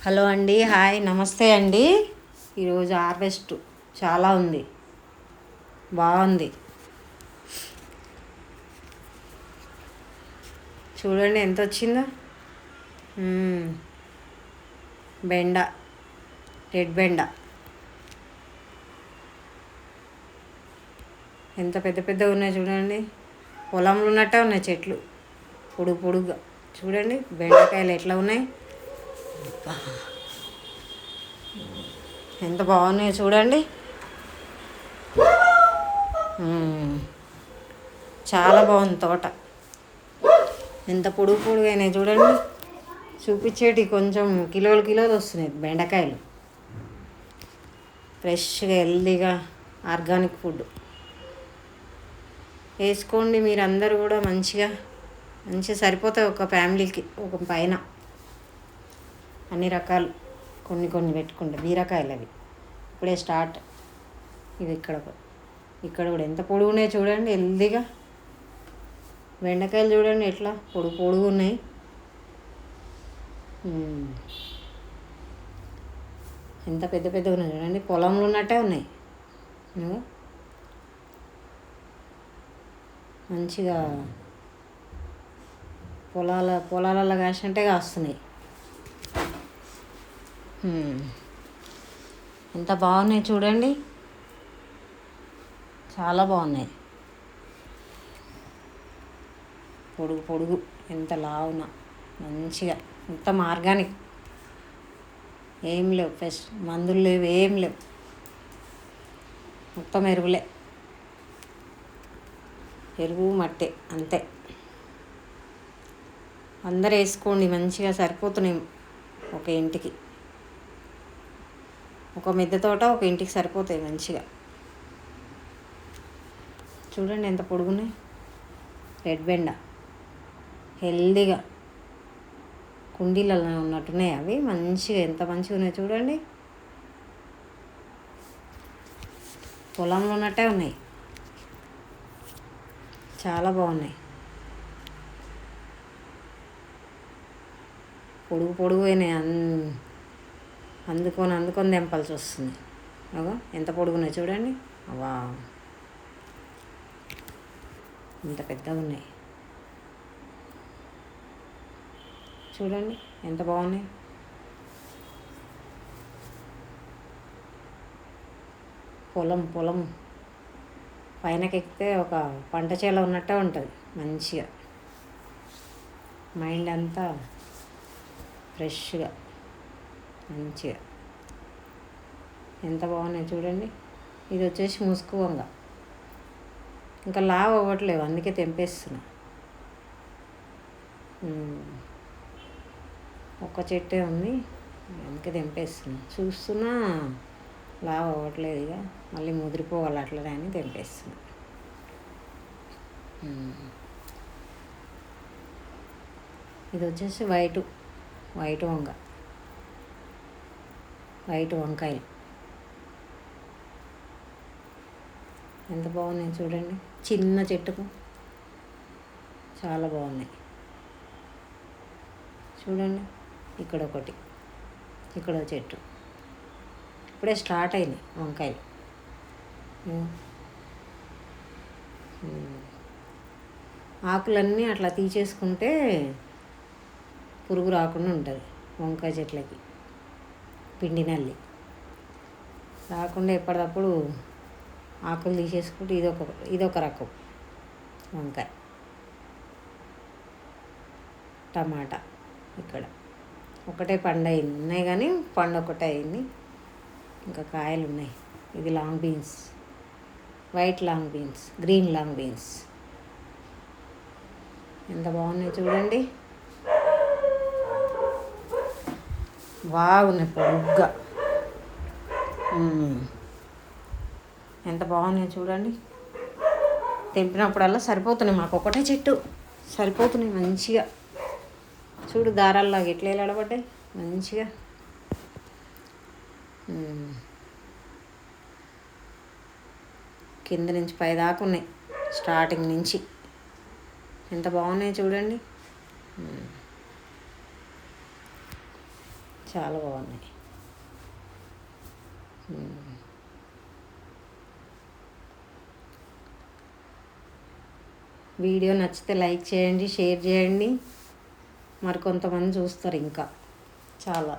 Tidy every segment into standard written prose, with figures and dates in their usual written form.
Hello అండి, hi, నమస్తే అండి. ఈరోజు హార్వెస్ట్ చాలా ఉంది, బాగుంది. చూడండి ఎంత వచ్చిందో. బెండ, రెడ్ బెండ ఎంత పెద్ద పెద్దగా ఉన్నాయి చూడండి. పొలంలో ఉన్నట్టే ఉన్నాయి చెట్లు, పొడుగు పొడుగుగా. చూడండి బెండకాయలు ఎట్లా ఉన్నాయి, ఎంత బాగున్నాయి చూడండి. చాలా బాగుంది తోట, ఎంత పొడుగు పొడుగు అయినాయి చూడండి. చూపించేటి కొంచెం కిలోలు కిలోలు వస్తున్నాయి బెండకాయలు. ఫ్రెష్గా హెల్దీగా ఆర్గానిక్ ఫుడ్ వేసుకోండి మీరు అందరూ కూడా. మంచిగా సరిపోతాయి ఒక ఫ్యామిలీకి. ఒక పైన అన్ని రకాలు కొన్ని కొన్ని పెట్టుకుంటే బీరకాయలు అవి ఇప్పుడే స్టార్ట్. ఇది ఇక్కడ కూడా ఎంత పొడుగున్నాయి చూడండి, హెల్దీగా. బెండకాయలు చూడండి ఎట్లా పొడుగు పొడుగు ఉన్నాయి. ఎంత పెద్ద పెద్దగా ఉన్నాయి చూడండి, పొలంలో ఉన్నట్టే ఉన్నాయి. మంచిగా పొలాలలో కాసినట్టే కాస్తున్నాయి. ఎంత బాగున్నాయి చూడండి, చాలా బాగున్నాయి. పొడుగు పొడుగు ఎంత లావున మంచిగా, మొత్తం ఆర్గానిక్. ఏం లేవు, మందులు లేవు, ఏం లేవు, మొత్తం ఎరువులే. ఎరువు మట్టే అంతే. అందరు వేసుకోండి, మంచిగా సరిపోతున్నాయి. ఒక ఇంటికి ఒక మిద్దె తోట ఒక ఇంటికి సరిపోతాయి మంచిగా. చూడండి ఎంత పొడుగున్నాయి. రెడ్ బెండ హెల్దీగా కుండీలలో ఉన్నట్టున్నాయి అవి. మంచిగా ఎంత మంచిగా ఉన్నాయి చూడండి, పొలంలో ఉన్నట్టే ఉన్నాయి. చాలా బాగున్నాయి, పొడుగు పొడుగు అయినాయి. అందుకొని తెంపాల్సి వస్తుంది. అగో ఎంత పొడుగున్నాయి చూడండి. వా, ఇంత పెద్దగా ఉన్నాయి చూడండి, ఎంత బాగున్నాయి. పొలం పైనకి ఎక్కితే ఒక పంట చేల ఉన్నట్టే ఉంటుంది. మంచిగా మైండ్ అంతా ఫ్రెష్గా మంచిగా ఎంత బాగున్నాయి చూడండి. ఇది వచ్చేసి ముసుగు వంగ, ఇంకా లావు అవ్వట్లేవు, అందుకే తెంపేస్తున్నా. ఒక్క చెట్టే ఉంది, అందుకే తెంపేస్తున్నా. చూస్తున్నా లావు అవ్వట్లేదు, ఇక మళ్ళీ ముదిరిపోవాలి అట్లనే అని తెంపేస్తున్నా. ఇది వచ్చేసి వైట్ వంకాయలు ఎంత బాగున్నాయి చూడండి. చిన్న చెట్టుకు చాలా బాగున్నాయి చూడండి. ఇక్కడ ఒకటి, ఇక్కడ చెట్టు ఇప్పుడే స్టార్ట్ అయినాయి వంకాయలు. ఆకులన్నీ అట్లా తీసేసుకుంటే పురుగు రాకుండా ఉంటుంది వంకాయ చెట్లకి. పిండి నల్లి రాకుండా ఎప్పటికప్పుడు ఆకులు తీసేసుకుంటే ఇదొక రకం వంకాయ. టమాటా ఇక్కడ ఒకటే పండు అయింది, ఉన్నాయి కానీ పండు ఒకటే అయింది, ఇంకా కాయలు ఉన్నాయి. ఇది long beans, white long beans, green long beans ఎంత బాగున్నాయి చూడండి. బాగున్నాయి పొడుగ్గా, ఎంత బాగున్నాయి చూడండి. తెంపినప్పుడల్లా సరిపోతున్నాయి, మాకు ఒకటే చెట్టు సరిపోతున్నాయి మంచిగా. చూడు దారాల్లాగా ఎట్లా ఎలాడబడ్డాయి మంచిగా. కింద నుంచి పై దాకా ఉన్నాయి, స్టార్టింగ్ నుంచి. ఎంత బాగున్నాయి చూడండి, చాలా బాగున్నాయి. వీడియో నచ్చితే లైక్ చేయండి, షేర్ చేయండి. మరి కొంతమంది చూస్తారు ఇంకా చాలా.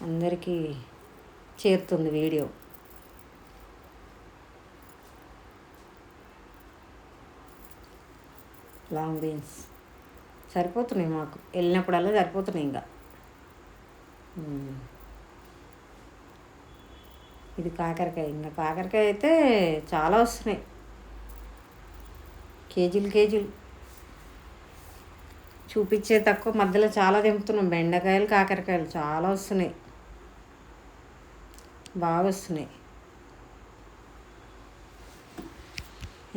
అందరికీ చేరుతుంది వీడియో. లాంగ్ బీన్స్ సరిపోతున్నాయి మాకు, వెళ్ళినప్పుడల్లా సరిపోతున్నాయి ఇంకా. ఇది కాకరకాయ. ఇంకా కాకరకాయ అయితే చాలా వస్తున్నాయి, కేజీలు. చూపించే తక్కువ, మధ్యలో చాలా తెంపుతున్నాం. బెండకాయలు, కాకరకాయలు చాలా వస్తున్నాయి, బాగా వస్తున్నాయి.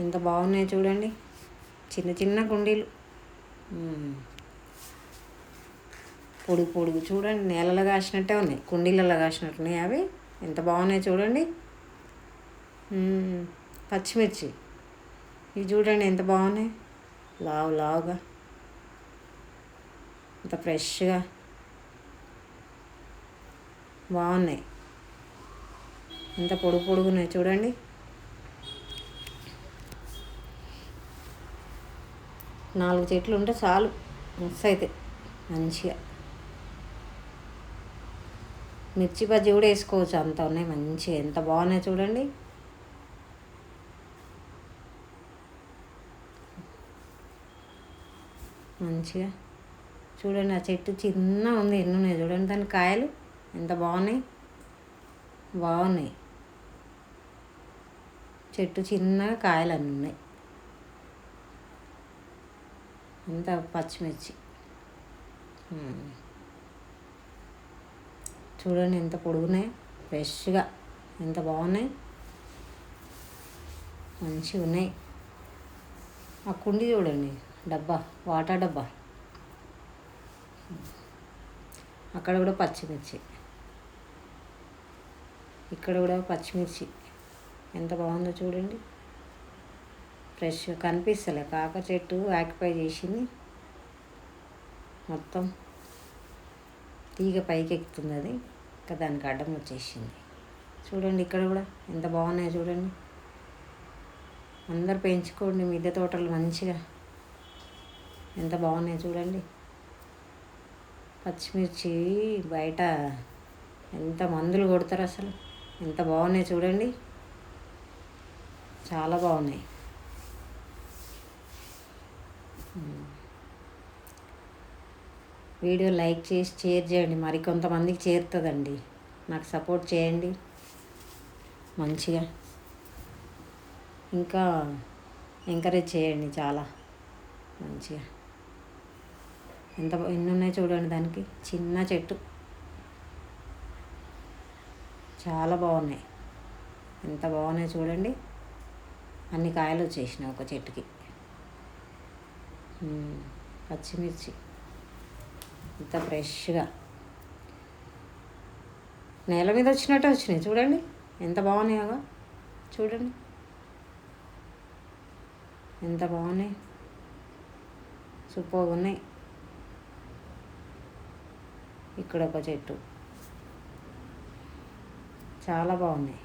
ఎంత బాగున్నాయి చూడండి, చిన్న కుండీలు, పొడుగు చూడండి. నేలలో కాసినట్టే ఉన్నాయి, కుండీలలో కాసినట్టున్నాయి అవి. ఎంత బాగున్నాయి చూడండి. పచ్చిమిర్చి ఇవి చూడండి ఎంత బాగున్నాయి, లావుగా, ఎంత ఫ్రెష్గా బాగున్నాయి. ఎంత పొడుగున్నాయి చూడండి. నాలుగు చెట్లు ఉంటే చాలు, మిక్స్ అయితే మంచిగా. మిర్చి బజ్జీ కూడా వేసుకోవచ్చు, అంత ఉన్నాయి మంచిగా. ఎంత బాగున్నాయి చూడండి. మంచిగా చూడండి. ఆ చెట్టు చిన్న ఉంది, ఎన్ని ఉన్నాయి చూడండి దాని కాయలు ఎంత బాగున్నాయి. చెట్టు చిన్నగా కాయలు అన్నీ ఉన్నాయి. అంత పచ్చిమిర్చి చూడండి ఎంత పొడుగున్నాయి, ఫ్రెష్గా ఎంత బాగున్నాయి, మంచిగా ఉన్నాయి. ఆ కుండి చూడండి, డబ్బా, వాటర్ డబ్బా, అక్కడ కూడా పచ్చిమిర్చి, ఇక్కడ కూడా పచ్చిమిర్చి ఎంత బాగుందో చూడండి. ఫ్రెష్గా కనిపిస్తలే, కాకర చెట్టు ఆక్యుపై చేసింది మొత్తం. తీగ పైకి ఎక్కుతుంది, అది ఇంకా దానికి అడ్డం వచ్చేసింది. చూడండి ఇక్కడ కూడా ఎంత బాగున్నాయో చూడండి. అందరు పెంచుకోండి మిద్దె తోటలు మంచిగా, ఎంత బాగున్నాయో చూడండి. పచ్చిమిర్చి బయట ఎంత మందులు కొడతారు అసలు, ఎంత బాగున్నాయి చూడండి, చాలా బాగున్నాయి. వీడియో లైక్ చేసి షేర్ చేయండి, మరి కొంతమందికి చేరుతుందండి. నాకు సపోర్ట్ చేయండి మంచిగా, ఇంకా ఎంకరేజ్ చేయండి చాలా మంచిగా. ఎన్ని ఉన్నాయి చూడండి, దానికి చిన్న చెట్టు చాలా బాగున్నాయి. ఎంత బాగున్నాయి చూడండి, అన్ని కాయలు వచ్చేసినాయి ఒక చెట్టుకి. పచ్చిమిర్చి ఇంత ఫ్రెష్గా నేల మీద వచ్చినట్టే వచ్చినాయి చూడండి, ఎంత బాగున్నాయో చూడండి, ఎంత బాగున్నాయి, సూపర్గా ఉన్నాయి. ఇక్కడ ఒక చెట్టు చాలా బాగున్నాయి.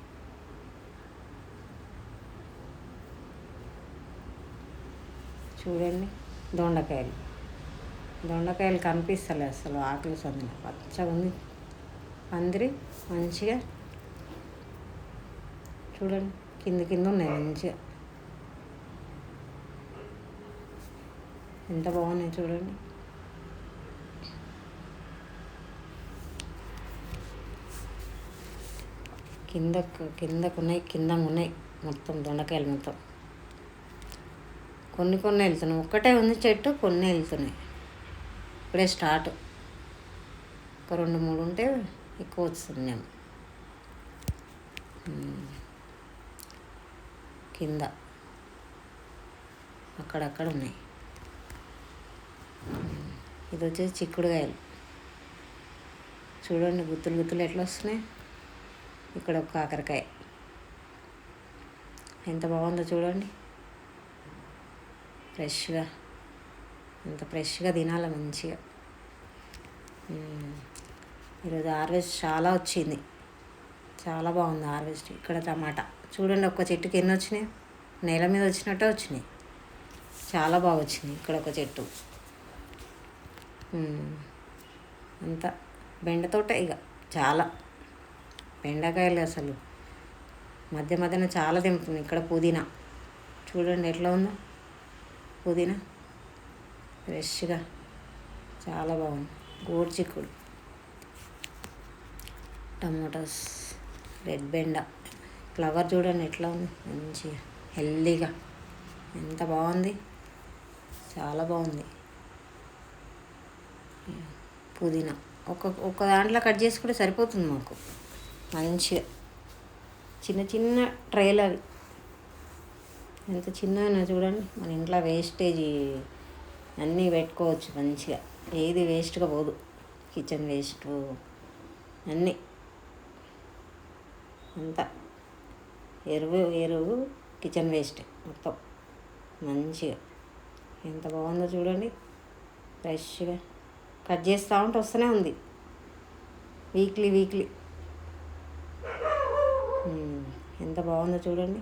చూడండి దొండకాయలు కనిపిస్తలే అసలు, ఆకులు సందిన పచ్చగా ఉంది పందిరి మంచిగా. చూడండి కింద ఉన్నాయి మంచిగా, ఎంత బాగున్నాయి చూడండి. కిందకు ఉన్నాయి మొత్తం దొండకాయలు మొత్తం. కొన్ని వెళ్తున్నాయి, ఒక్కటే ఉంది చెట్టు, కొన్ని వెళ్తున్నాయి. ఇప్పుడే స్టార్ట్, ఒక 2-3 ఉంటే ఎక్కువ వస్తుంది. నేను కింద అక్కడక్కడ ఉన్నాయి. ఇది వచ్చేసి చిక్కుడుకాయలు చూడండి, గుత్తులు ఎట్లా వస్తున్నాయి. ఇక్కడ ఒక కాకరకాయ ఎంత బాగుందో చూడండి. ఫ్రెష్గా, అంత ఫ్రెష్గా తినాలి మంచిగా. ఈరోజు హార్వెస్ట్ చాలా వచ్చింది, చాలా బాగుంది హార్వెస్ట్. ఇక్కడ టమాటా చూడండి, ఒక్క చెట్టుకి ఎన్ని వచ్చినాయి, నేల మీద వచ్చినట్టే వచ్చినాయి, చాలా బాగా వచ్చినాయి. ఇక్కడ ఒక చెట్టు అంతా బెండతోటే, ఇక చాలా బెండకాయలు అసలు మధ్య మధ్యన చాలా తెంపుతుంది. ఇక్కడ పుదీనా చూడండి ఎట్లా ఉందో, పుదీనా ఫ్రెష్గా చాలా బాగుంది. గోరుచిక్కుడు, టమాటాస్, రెడ్ బెండ ఫ్లవర్ చూడండి ఎట్లా ఉంది, మంచిగా హెల్దీగా, ఎంత బాగుంది, చాలా బాగుంది. పుదీనా ఒక్క దాంట్లో కట్ చేసుకుంటే సరిపోతుంది మాకు మంచిగా. చిన్న చిన్న ట్రేలు అవి, ఎంత చిన్నగా చూడండి. మన ఇంట్లో వేస్టేజ్ అన్నీ పెట్టుకోవచ్చు మంచిగా, ఏది వేస్ట్గా పోదు. కిచెన్ వేస్ట్ అన్నీ, అంతా ఎరువు కిచెన్ వేస్ట్ మొత్తం మంచిగా. ఎంత బాగుందో చూడండి, ఫ్రెష్గా కట్ చేస్తూ ఉంటే వస్తూనే ఉంది వీక్లీ. ఎంత బాగుందో చూడండి,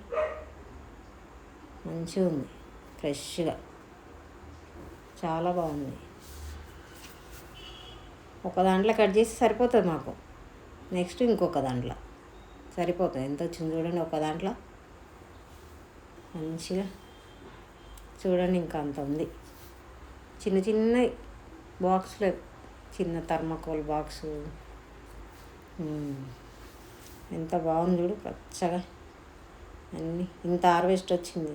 మంచిగా ఉంది, ఫ్రెష్గా చాలా బాగుంది. ఒక దాంట్లో కట్ చేసి సరిపోతుంది మాకు, నెక్స్ట్ ఇంకొక దాంట్లో సరిపోతుంది. ఎంత వచ్చింది చూడండి ఒక దాంట్లో, మంచిగా చూడండి. ఇంకా అంత ఉంది, చిన్న చిన్న బాక్స్లో, చిన్న థర్మాకోల్ బాక్సు. ఎంత బాగుంది చూడు, పచ్చగా అన్నీ. ఇంత హార్వెస్ట్ వచ్చింది.